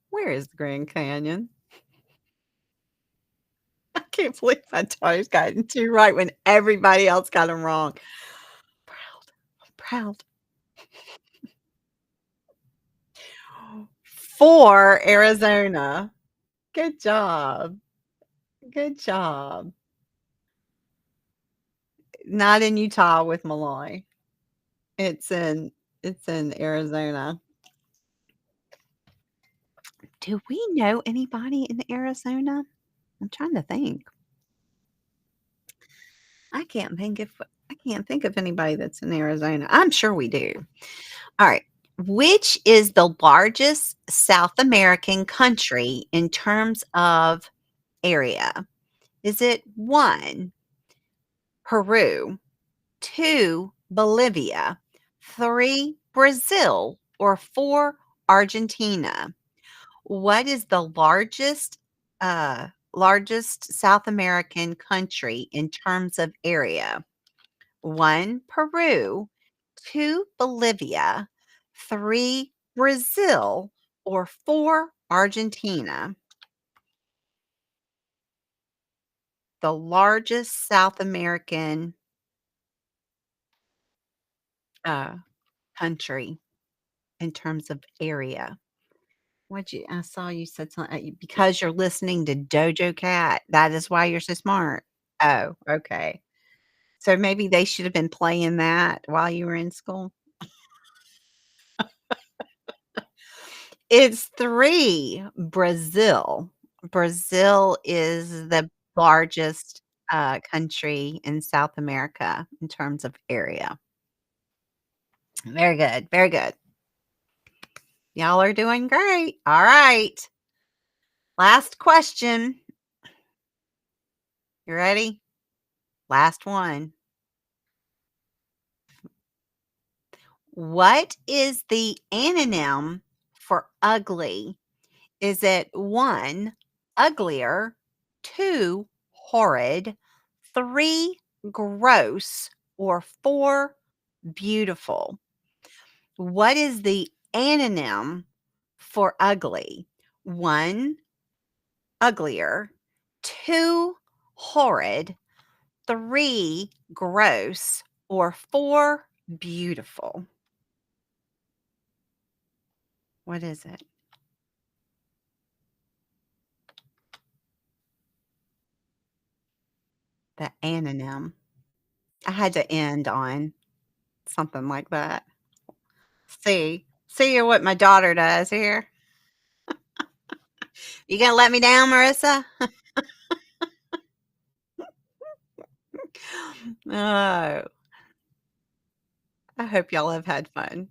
Where is the Grand Canyon? I can't believe my daughter's gotten 2 right when everybody else got them wrong. Proud. I'm proud. 4, Arizona. Good job. Good job. Not in Utah with Malloy. It's in Arizona. Do we know anybody in Arizona? I'm trying to think. I can't think of I can't think of anybody that's in Arizona. I'm sure we do. All right. Which is the largest South American country in terms of area? Is it 1, Peru, 2, Bolivia, 3, Brazil, or 4, Argentina? What is the largest South American country in terms of area? 1, Peru, 2, Bolivia, 3, Brazil, or 4, Argentina? The largest South American, uh, country in terms of area. I saw you said something because you're listening to Dojo Cat, that is why you're so smart. Oh, okay. So maybe they should have been playing that while you were in school? It's 3, Brazil. Brazil is the largest, country in South America in terms of area. Very good, very good. Y'all are doing great. All right. Last question. You ready? Last one. What is the anonym for ugly Is it 1, uglier, 2, horrid, 3, gross, or 4, beautiful? What is the anonym for ugly? 1, uglier, 2, horrid, 3, gross, or 4, beautiful? What is it? The anonym. I had to end on something like that. See what my daughter does here? You gonna let me down, Marissa? Oh, I hope y'all have had fun.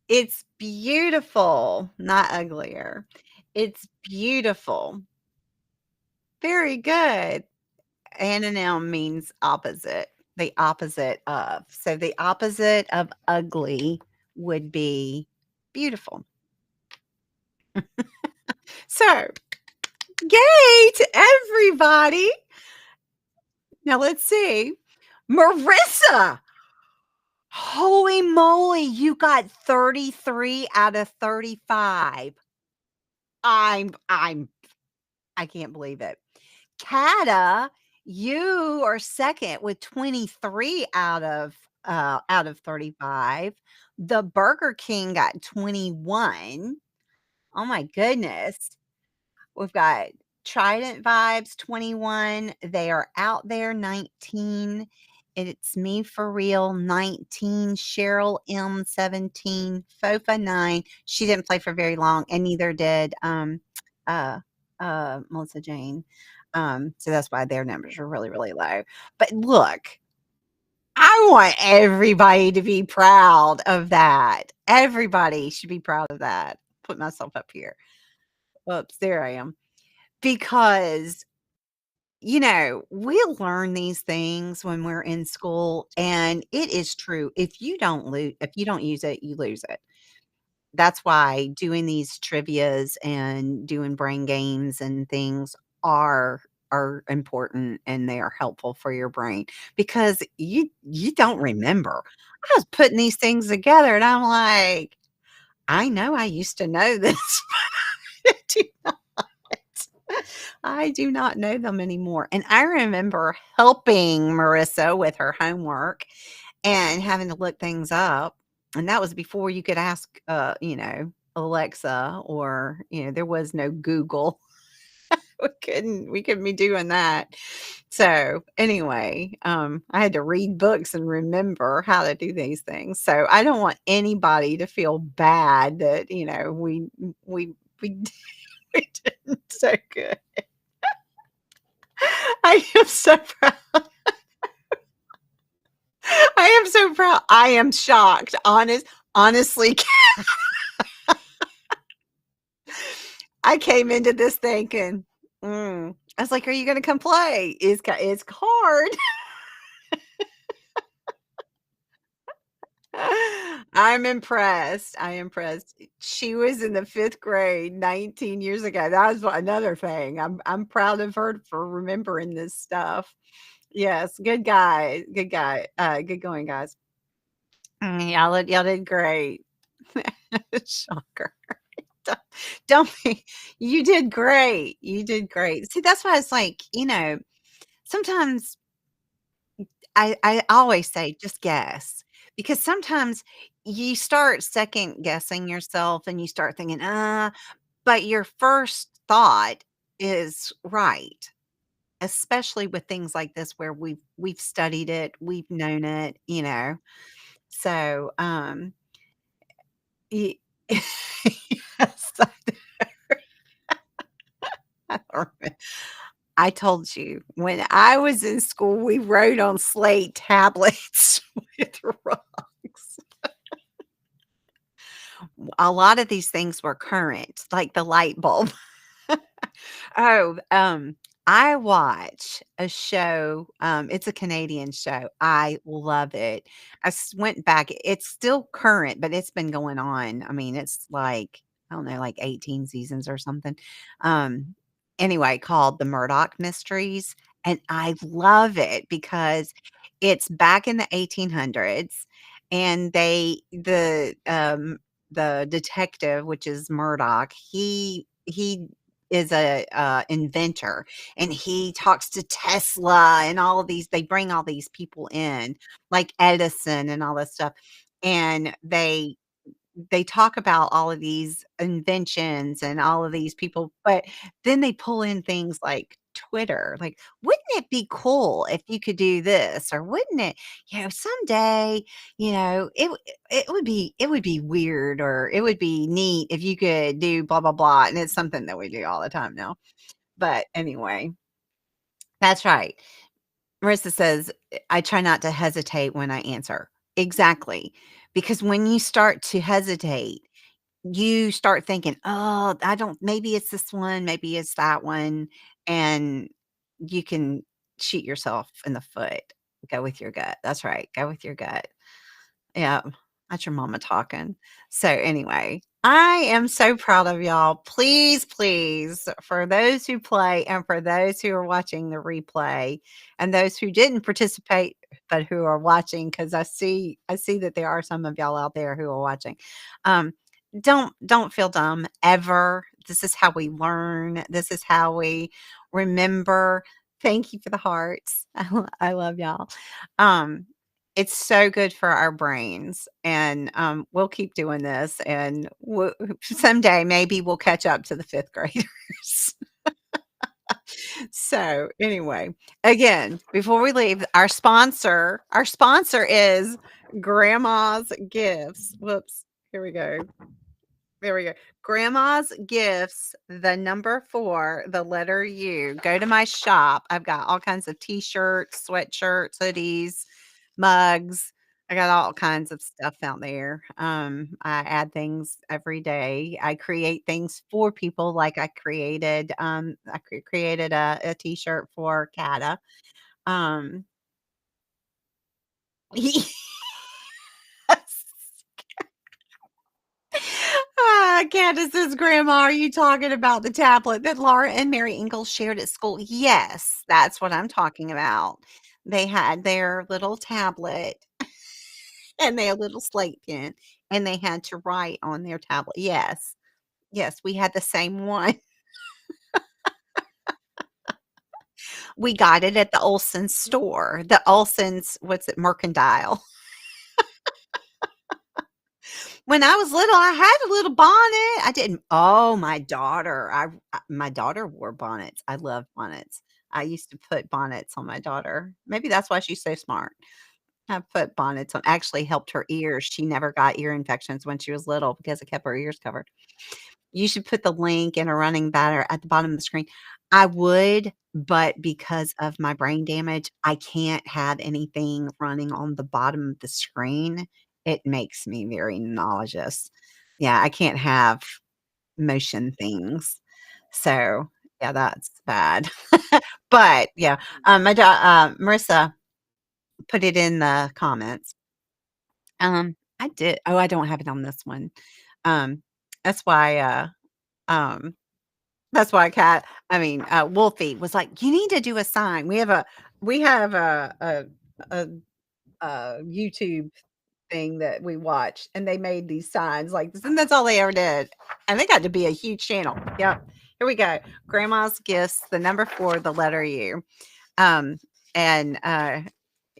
It's beautiful, not uglier. It's beautiful. Very good. Anonym means opposite, the opposite of. So the opposite of ugly would be beautiful. So, yay to everybody. Now let's see. Marissa, holy moly, you got 33 out of 35. I'm I can't believe it. Kata, you are second with 23 out of 35. The Burger King got 21. Oh my goodness. We've got Trident Vibes 21. They are out there 19. It's me for real 19. Cheryl M 17. Fofa 9. She didn't play for very long, and neither did uh Melissa Jane. So that's why their numbers are really, really low. But look, I want everybody to be proud of that. Everybody should be proud of that. Put myself up here. Oops, there I am. Because, we learn these things when we're in school, and it is true. If you don't use it, you lose it. That's why doing these trivias and doing brain games and things are important, and they are helpful for your brain because you don't remember. I was putting these things together and I'm like, I know I used to know this, but I do not. I do not know them anymore. And I remember helping Marissa with her homework and having to look things up. And that was before you could ask, Alexa, or, there was no Google. We couldn't be doing that. So anyway, I had to read books and remember how to do these things. So I don't want anybody to feel bad that, we we didn't so good. I am so proud. I am so proud. I am shocked. Honestly, I came into this thinking, I was like, "Are you gonna come play? It's hard." I'm impressed. I am impressed. She was in the 5th grade 19 years ago. That was another thing. I'm proud of her for remembering this stuff. Yes, good guy. Good guy. Good going, guys. Y'all did great. Shocker. Don't don't be you did great. You did great. See, that's why it's like, sometimes I always say, "Just guess," because sometimes you start second guessing yourself and you start thinking, but your first thought is right, especially with things like this where we've studied it, we've known it, So, y yes, I don't remem I told you, when I was in school, we wrote on slate tablets with rocks. A lot of these things were current, like the light bulb. Oh, I watch a show, it's a Canadian show. I love it. Went back. It's still current, but it's been going on. I mean, it's like, I don't know, like 18 seasons or something. Um, anyway, called The Murdoch Mysteries, and I love it because it's back in the 1800s, and the detective, which is Murdoch, he is a, inventor, and he talks to Tesla and all of these they bring all these people in, like Edison and all this stuff, and they talk about all of these inventions and all of these people, but then they pull in things like Twitter, like, "Wouldn't it be cool if you could do this?" Or, "Wouldn't it, someday, it would be weird, or it would be neat if you could do blah, blah, blah," and it's something that we do all the time now. But anyway, that's right. Marissa says, "I try not to hesitate when I answer." Exactly, because when you start to hesitate, you start thinking, "Oh, I don't maybe it's this one, maybe it's that one," and you can shoot yourself in the foot. Go with your gut. That's right, go with your gut. Yeah, that's your mama talking. So anyway, I am so proud of y'all. Please, please, for those who play and for those who are watching the replay and those who didn't participate but who are watching, because I see that there are some of y'all out there who are watching. Um, don't feel dumb ever. This is how we learn. This is how we remember. Thank you for the hearts. I love y'all. Um, it's so good for our brains, and, we'll keep doing this, and someday, maybe we'll catch up to the 5th graders. So, anyway, again, before we leave, our sponsor is Grandma's Gifts. Whoops, here we go. There we go. Grandma's Gifts, the number 4, the letter U. Go to my shop. I've got all kinds of t-shirts, sweatshirts, hoodies, mugs. I got all kinds of stuff out there. I add things every day. I create things for people, like I created a t-shirt for Kata. Um, Candace's grandma, are you talking about the tablet that Laura and Mary Ingalls shared at school? Yes, that's what I'm talking about. They had their little tablet and their little slate pen, and they had to write on their tablet. Yes, yes, we had the same one. We got it at the Olsen store, the Olsen's, what's it, Mercantile. When I was little, I had a little bonnet. I didn't oh, my daughter wore bonnets. I love bonnets. I used to put bonnets on my daughter. Maybe that's why she's so smart. I put bonnets on actually helped her ears. She never got ear infections when she was little because it kept her ears covered. You should put the link in a running batter at the bottom of the screen. I would, but because of my brain damage, I can't have anything running on the bottom of the screen. It makes me very nauseous. Yeah, I can't have motion things. So, yeah, that's bad. But, yeah, Marissa put it in the comments. I did I don't have it on this one. Um, that's why, um That's why Wolfie was like, "You need to do a sign." We have a YouTube thing that we watch, and they made these signs like this, and that's all they ever did, and they got to be a huge channel. Yep. Here we go. Grandma's Gifts, the number 4, the letter U. Um, and,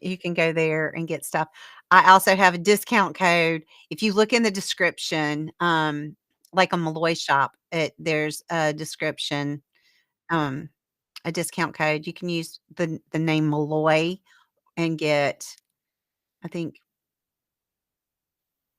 you can go there and get stuff. I also have a discount code. If you look in the description, like on Malloy Shop, there's a description, um, a discount code. You can use the name Malloy and get, I think,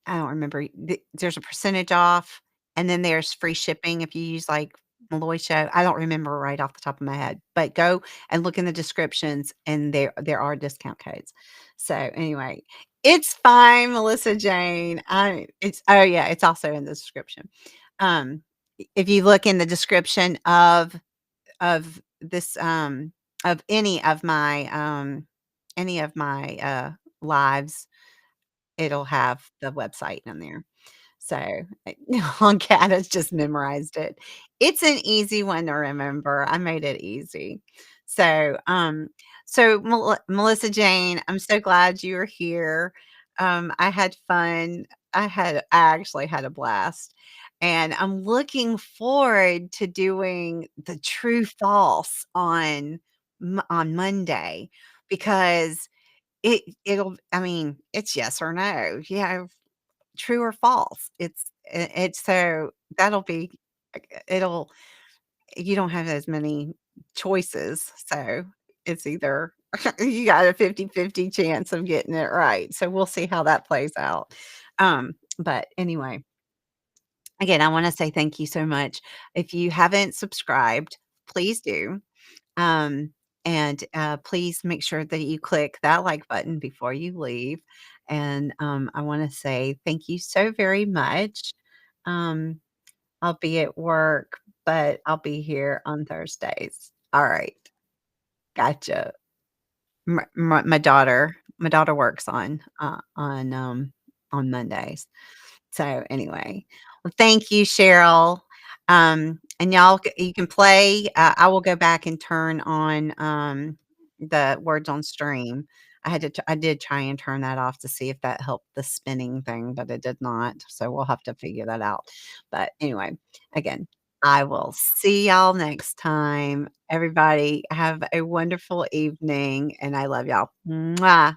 I don't remember, there's a percentage off, and then there's free shipping if you use, like, Malloy Show. I don't remember right off the top of my head, but go and look in the descriptions, and there are discount codes. So, anyway, it's fine, Melissa Jane. I it's oh, yeah, it's also in the description. Um, if you look in the description of of any of my, lives, it'll have the website in there. So, Kat has just memorized it. It's an easy one to remember. I made it easy. So, Melissa Jane, I'm so glad you are here. I had fun. I actually had a blast, and I'm looking forward to doing the true false on Monday because I mean, it's yes or no. Yeah, true or false. It's so that'll be it'll you don't have as many choices, so it's either you got a 50-50 chance of getting it right, so we'll see how that plays out. But anyway, again, I wanna say thank you so much. If you haven't subscribed, please do. Um, and, please make sure that you click that like button before you leave. And, I wanna say thank you so very much. Um, I'll be at work, but I'll be here on Thursdays. Alright, gotcha. My daughter works on Mondays. So, anyway, well, thank you, Cheryl. And you can play, I will go back and turn on, the words on stream. I did try and turn that off to see if that helped the spinning thing, but it did not, so we'll have to figure that out. But anyway, again, I will see y'all next time. Everybody have a wonderful evening, and I love y'all. Mwah.